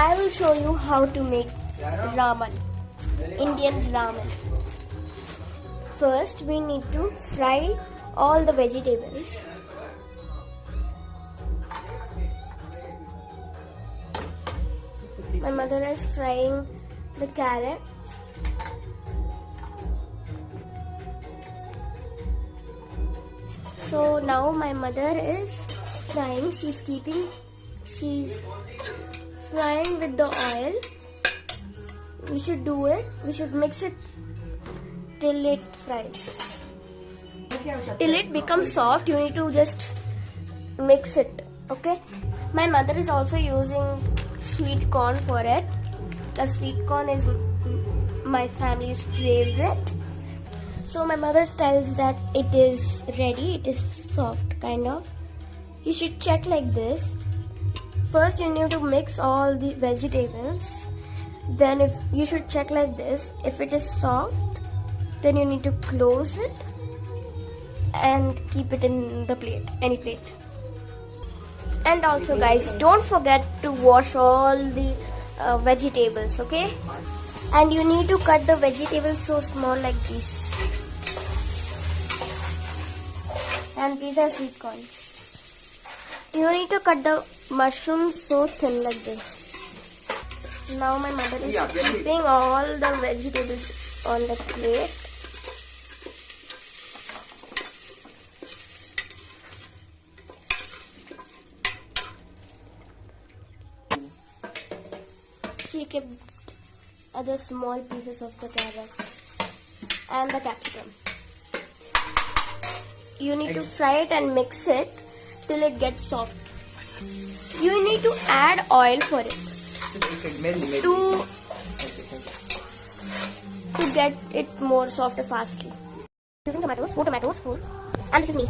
I will show you how to make ramen, Indian ramen. First, we need to fry all the vegetables. My mother is frying the carrots. So now my mother is frying. She's frying with the oil. We should do it. We should mix it till it fries. Till it becomes soft, you need to just mix it. Okay. My mother is also using sweet corn for it. The sweet corn is my family's favorite. So my mother tells that it is ready. It is soft kind of. You should check like this. First you need to mix all the vegetables. Then if you should check like this. If it is soft, then you need to close it and keep it in the plate, any plate. And also guys, don't forget to wash all the vegetables, okay? And you need to cut the vegetables so small like this. And these are sweet corn. You need to cut the mushrooms so thin like this. Now my mother is keeping all the vegetables on the plate. She kept other small pieces of the carrot and the capsicum. You need to fry it and mix it till it gets soft. You need to add oil for it to get it more softer fastly. Using tomatoes, 4 tomatoes, 4, and this is me.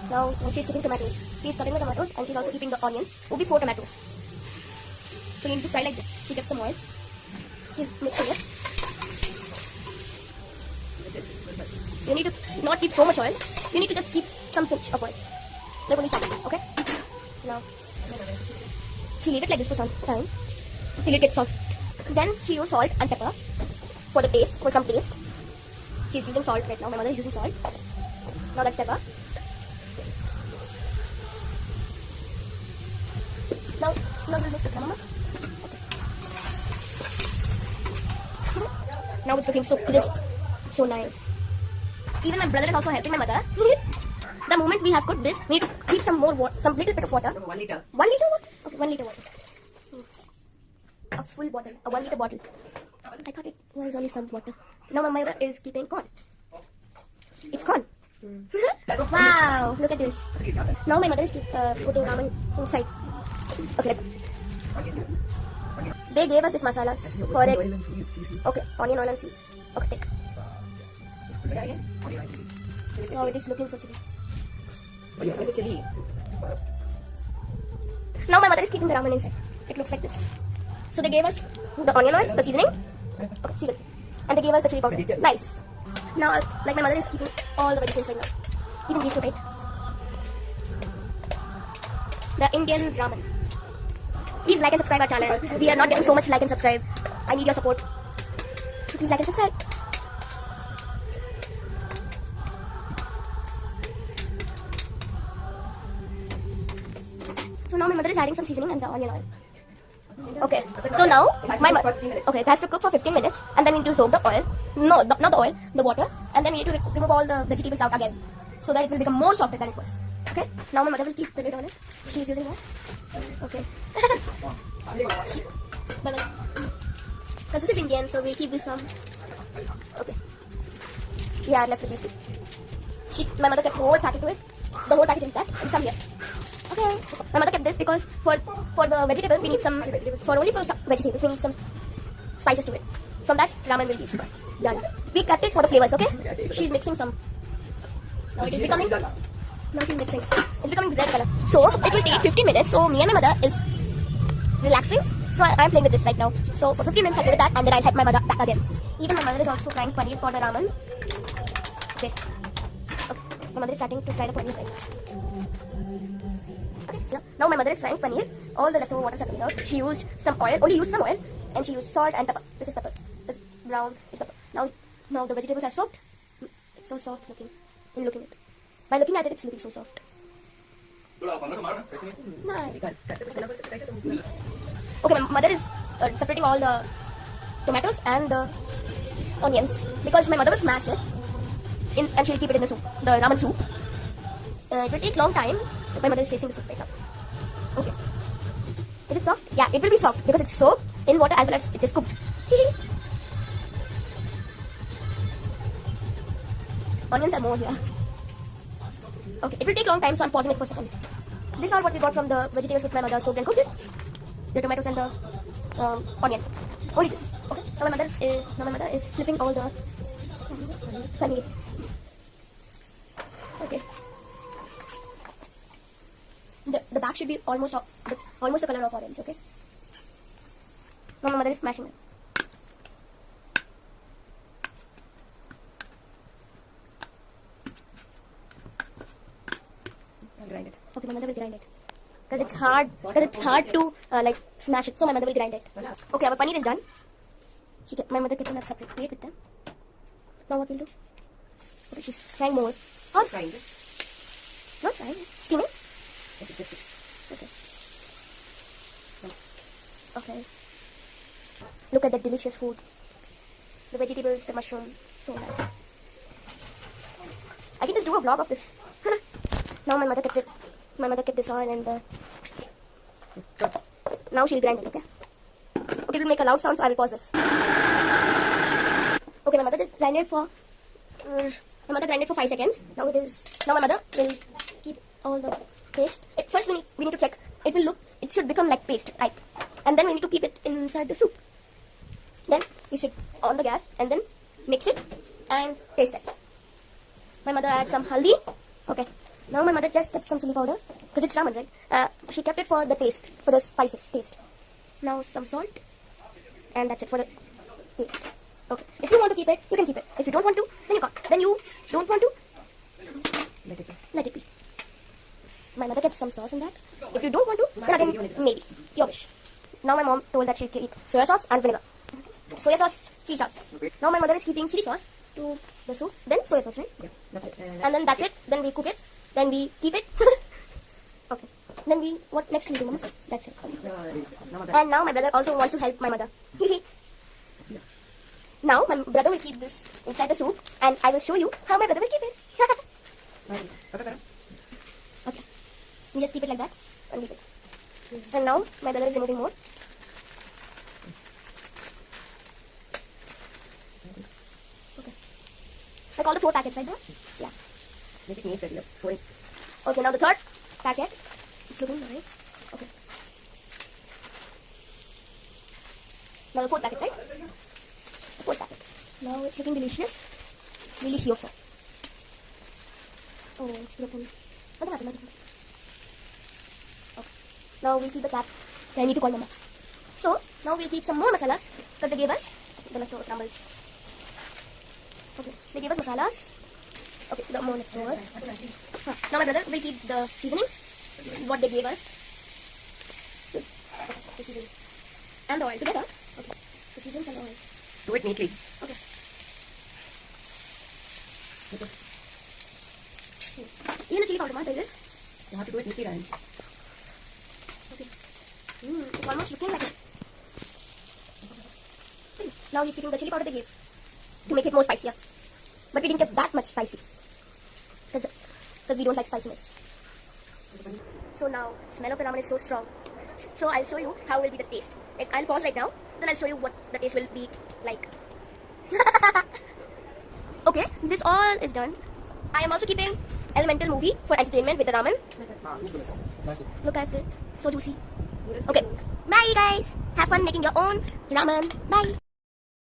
Now she's keeping tomatoes. She's cutting the tomatoes and she's also keeping the onions. Will be 4 tomatoes. So you need to fry like this. She gets some oil. She's mixing it. You need to not keep so much oil. You need to just keep some pinch of oil. Like only some. Okay? Now she leave it like this for some time till it gets soft. Then she use salt and pepper for the taste, for some taste. She's using salt right now. My mother is using salt. Now that's pepper. Now we'll mix it, Mama. Okay. Now it's looking so crisp, so nice. Even my brother is also helping my mother. The moment we have cooked this, we need to keep some more water, some little bit of water. 1 liter. 1 liter water? Okay, 1 liter water. A full bottle, a 1 liter bottle. I thought it was only some water. Now my mother is keeping corn. It's corn. Wow, look at this. Now my mother is putting ramen inside. Okay, let's go. They gave us this masalas for it. Okay, onion oil and seeds. Okay, take. Wow, it is looking so chilly. Now my mother is keeping the ramen inside. It looks like this. So they gave us the onion oil, the seasoning. Okay, season. And they gave us the chili powder. Nice. Now, like my mother is keeping all the veggies inside now. Even these two, right? The Indian ramen. Please like and subscribe our channel. We are not getting so much like and subscribe. I need your support. So please like and subscribe. So now my mother is adding some seasoning and the onion oil. Okay, so now it has to cook for 15 minutes and then we need to soak the oil. No, not the oil, the water. And then we need to remove all the vegetables out again so that it will become more softer than it was. Okay, now my mother will keep the lid on it. She is using that. Okay. Because this is Indian, so we'll keep this some. Okay. Yeah, I left with these two. My mother kept the whole packet to it. The whole packet intact. And some here. Okay. My mother kept this because for the vegetables we need some. For vegetables we need some spices to it. From that ramen will be done. We kept it for the flavors. Okay. She's mixing some. Now it is becoming. Now she's mixing. It's becoming red color. So it will take 15 minutes. So me and my mother is relaxing. So I'm playing with this right now. So for 15 minutes I'll play with that and then I'll help my mother back again. Even my mother is also frying paneer for the ramen. Okay. My mother is starting to fry the paneer right now. Okay. Now Now my mother is frying paneer. All the leftover waters are coming out. She used some oil, only used some oil, and she used salt and pepper. This is pepper. This brown is pepper. Now the vegetables are soaked. It's so soft looking. Look at it. By looking at it, it's looking so soft. Nice. Okay, my mother is separating all the tomatoes and the onions because my mother will smash it and she'll keep it in the soup, the ramen soup. It will take long time. My mother is tasting the soup right now. Okay. Is it soft? Yeah, it will be soft because it's soaked in water as well as it is cooked. Onions are more here. Okay, it will take long time, so I'm pausing it for a second. This is all what we got from the vegetables which my mother soaked and cooked it. The tomatoes and the onion. Only this. Okay. Now my mother is flipping all the paneer. Okay. The back should be almost the color of orange. Okay. Now my mother is smashing it. Grind it. Okay, my mother will grind it because it's hard. To like smash it. So my mother will grind it. Okay, our paneer is done. My mother kept in a separate plate with them. Now what we'll do? Okay, she's frying more. Or frying it. Not frying. Steaming. Okay. Okay. Look at that delicious food. The vegetables, the mushroom, so nice. I can just do a vlog of this. Now my mother kept it. My mother kept this oil and the. Now she'll grind it. Okay. Okay, it will make a loud sound, so I will pause this. Okay, my mother just grinded for. My mother grinded for 5 seconds. Now it is. Now my mother will keep all the paste. First we need to check. It should become like paste, right? And then we need to keep it inside the soup. Then you should on the gas and then mix it and taste test. My mother adds some haldi. Okay. Now my mother just kept some chili powder because it's ramen, right? She kept it for the taste, for the spices taste. Now some salt, and that's it for the taste. Okay. If you want to keep it, you can keep it. If you don't want to, then you can't. Then you don't want to, let it be. My mother kept some sauce in that. If you don't want to, then again maybe your wish. Now my mom told that she'll keep soya sauce and vinegar. Soya sauce, chili sauce. Now my mother is keeping chili sauce to the soup. Then soya sauce, right? Yeah, that's it. And then that's it. Then we cook it. Then we keep it. Okay. Then what next we do, Mama? That's it. And now my brother also wants to help my mother. Now my brother will keep this inside the soup, and I will show you how my brother will keep it. Okay. We just keep it like that and leave it. And now my brother is removing more. Okay. Like all the 4 packets, right there? Yeah. Make it neat, ready up. Okay, now the 3rd packet. It's looking alright. Okay. Now the 4th packet, right? The 4th packet. Now it's looking delicious. Delicioso. Oh, it's broken. What happened? Okay. Now we'll keep the cap. I need to call Mama. So, now we'll keep some more masalas that they gave us. The leftover crumbles. Okay, they gave us masalas. Okay, the more leftover. Now my brother will keep the seasonings, what they gave us. Okay, the seasoning. And the oil together. Okay, the seasonings and the oil. Do it neatly. Okay. Even the chili powder, does it? You have to do it neatly, Ryan. Okay. It's almost looking like it. Now he's keeping the chili powder they gave to make it more spicier. But we didn't get that much spicy. Because we don't like spiciness. So now, smell of the ramen is so strong. So I'll show you how will be the taste. I'll pause right now. Then I'll show you what the taste will be like. Okay, this all is done. I am also keeping Elemental movie for entertainment with the ramen. Look at it. So juicy. Okay. Bye guys. Have fun making your own ramen. Bye.